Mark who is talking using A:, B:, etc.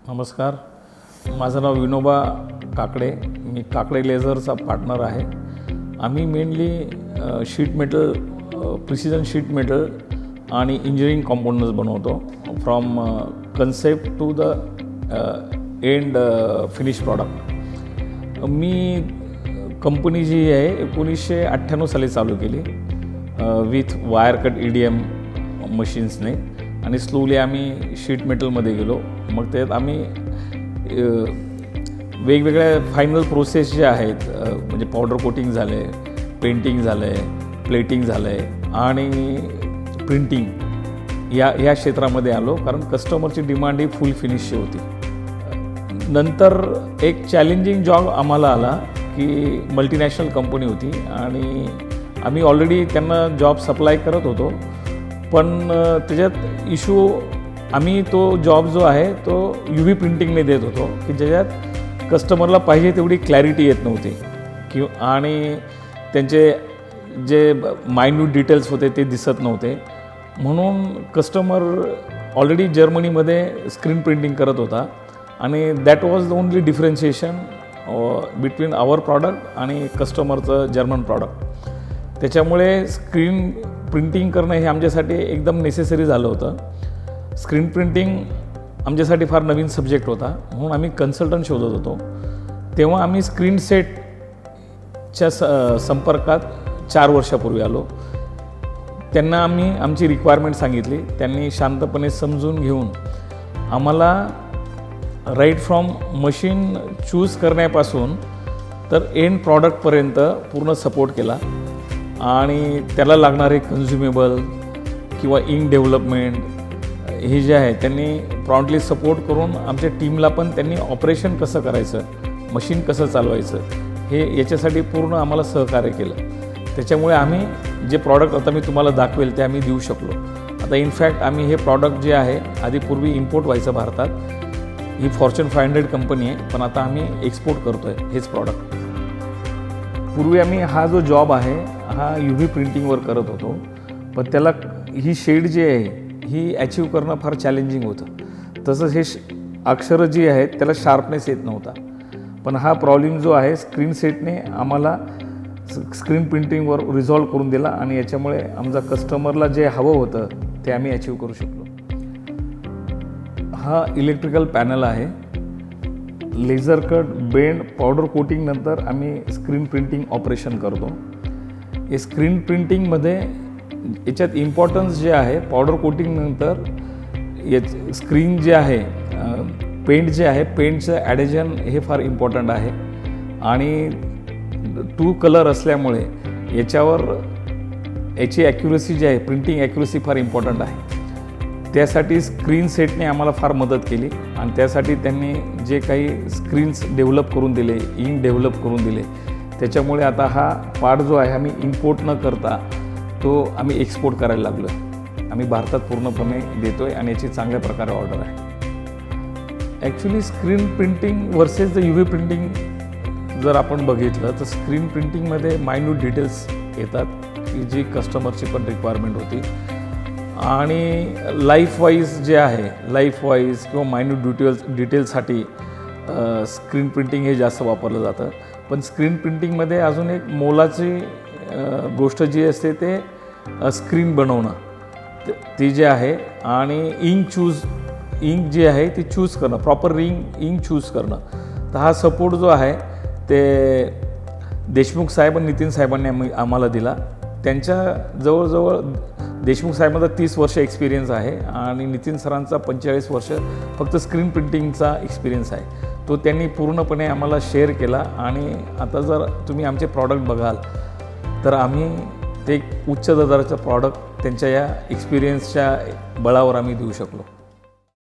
A: नमस्कार, माझं नाव विनोबा काकडे. मी काकडे लेझरचा पार्टनर आहे. आम्ही mainly sheet metal, precision sheet metal आणि इंजिनिअरिंग कॉम्पोनंट्स बनवतो. From concept to the end finish product. मी कंपनी जी आहे 1998 साली चालू केली विथ वायर कट EDM मशीन्सने, आणि स्लोली आम्ही शीट मेटलमध्ये गेलो. मग त्यात आम्ही वेगवेगळ्या फायनल प्रोसेस जे आहेत, म्हणजे पावडर कोटिंग झालं आहे, पेंटिंग झालं आहे, प्लेटिंग झालं आहे आणि प्रिंटिंग या क्षेत्रामध्ये आलो, कारण कस्टमरची डिमांड ही फुल फिनिशची होती. नंतर एक चॅलेंजिंग जॉब आम्हाला आला की मल्टीनॅशनल कंपनी होती आणि आम्ही ऑलरेडी त्यांना जॉब सप्लाय करत होतो, पण त्याच्यात इश्यू आम्ही तो जॉब जो आहे तो UV प्रिंटिंगने देत होतो की ज्याच्यात कस्टमरला पाहिजे तेवढी क्लॅरिटी येत नव्हती आणि त्यांचे जे मायन्यूट डिटेल्स होते ते दिसत नव्हते. म्हणून कस्टमर ऑलरेडी जर्मनीमध्ये स्क्रीन प्रिंटिंग करत होता आणि that was the only differentiation between our product आणि कस्टमरचं जर्मन प्रॉडक्ट. त्याच्यामुळे स्क्रीन प्रिंटिंग करणं हे आमच्यासाठी एकदम नेसेसरी झालं होतं. स्क्रीन प्रिंटिंग आमच्यासाठी फार नवीन सब्जेक्ट होता, म्हणून आम्ही कन्सल्टंट शोधत होतो. तेव्हा आम्ही स्क्रीन सेटच्या संपर्कात 4 वर्षापूर्वी आलो. त्यांना आम्ही आमची रिक्वायरमेंट सांगितली. त्यांनी शांतपणे समजून घेऊन आम्हाला राईट फ्रॉम मशीन चूज करण्यापासून तर एंड प्रॉडक्टपर्यंत पूर्ण सपोर्ट केला आणि त्याला लागणारे कन्झ्युमेबल किंवा इंक डेव्हलपमेंट हे जे आहे त्यांनी प्रॉम्प्टली सपोर्ट करून आमच्या टीमला पण त्यांनी ऑपरेशन कसं करायचं, मशीन कसं चालवायचं हे याच्यासाठी पूर्ण आम्हाला सहकार्य केलं. त्याच्यामुळे आम्ही जे प्रॉडक्ट आता मी तुम्हाला दाखवेल ते आम्ही देऊ शकलो. आता इनफॅक्ट आम्ही हे प्रॉडक्ट जे आहे आधी पूर्वी इम्पोर्ट व्हायचं भारतात, ही फॉर्च्यून 500 कंपनी आहे, पण आता आम्ही एक्सपोर्ट करतो आहे हेच प्रॉडक्ट. पूर्वी आम्ही हा जो जॉब आहे हा UV प्रिंटिंगवर करत होतो, पण त्याला ही शेड जी आहे ही अचीव करणं फार चॅलेंजिंग होतं. तसंच हे अक्षरं जी आहेत त्याला शार्पनेस येत नव्हता. पण हा प्रॉब्लेम जो आहे स्क्रीन सेटने आम्हाला स्क्रीन प्रिंटिंगवर रिझॉल्व करून दिला आणि याच्यामुळे आमचा कस्टमरला जे हवं होतं ते आम्ही अचीव करू शकलो. हा इलेक्ट्रिकल पॅनल आहे. Laser cut, bend, powder coating नंतर आम्ही स्क्रीन प्रिंटिंग ऑपरेशन करतो. हे स्क्रीन प्रिंटिंगमध्ये याच्यात इम्पॉर्टन्स जे आहे पावडर कोटिंग नंतर स्क्रीन जे आहे, पेंट जे आहे, पेंटचं ॲडेजन हे फार इम्पॉर्टंट आहे आणि 2 कलर असल्यामुळे याच्यावर याची ॲक्युरसी जी आहे, प्रिंटिंग ॲक्युरसी फार इम्पॉर्टंट आहे. त्यासाठी स्क्रीन सेटने आम्हाला फार मदत केली आणि त्यासाठी त्यांनी जे काही स्क्रीन्स डेव्हलप करून दिले, इंक डेव्हलप करून दिले, त्याच्यामुळे आता हा पार्ट जो आहे आम्ही इम्पोर्ट न करता तो आम्ही एक्सपोर्ट करायला लागलो आहे. आम्ही भारतात पूर्णपणे देतो आहे आणि याची चांगल्या प्रकारे ऑर्डर आहे. Actually screen printing versus the UV printing जर आपण बघितलं तर स्क्रीन प्रिंटिंगमध्ये मायन्यूट डिटेल्स येतात की जी कस्टमरची पण रिक्वायरमेंट होती आणि लाईफ वाईज जे आहे, लाईफ वाईज किंवा मायन्यूट डिटेल्ससाठी स्क्रीन प्रिंटिंग हे जास्त वापरलं जातं. पण स्क्रीन प्रिंटिंगमध्ये अजून एक मोलाची गोष्ट जी असते ते स्क्रीन बनवणं ती जे आहे आणि इंक जी आहे ती चूज करणं, प्रॉपर इंक चूज करणं. तर हा सपोर्ट जो आहे ते देशमुख साहेब आणि नितीन साहेबांनी आम्हाला दिला. त्यांच्या जवळजवळ देशमुख साहेबांचा 30 वर्ष एक्सपिरियन्स आहे आणि नितीन सरांचा 45 वर्ष फक्त स्क्रीन प्रिंटिंगचा एक्सपिरियन्स आहे. तो त्यांनी पूर्णपणे आम्हाला शेअर केला आणि आता जर तुम्ही आमचे प्रॉडक्ट बघाल तर आम्ही ते उच्च दर्जाचं प्रॉडक्ट त्यांच्या या एक्सपिरियन्सच्या बळावर आम्ही देऊ शकलो.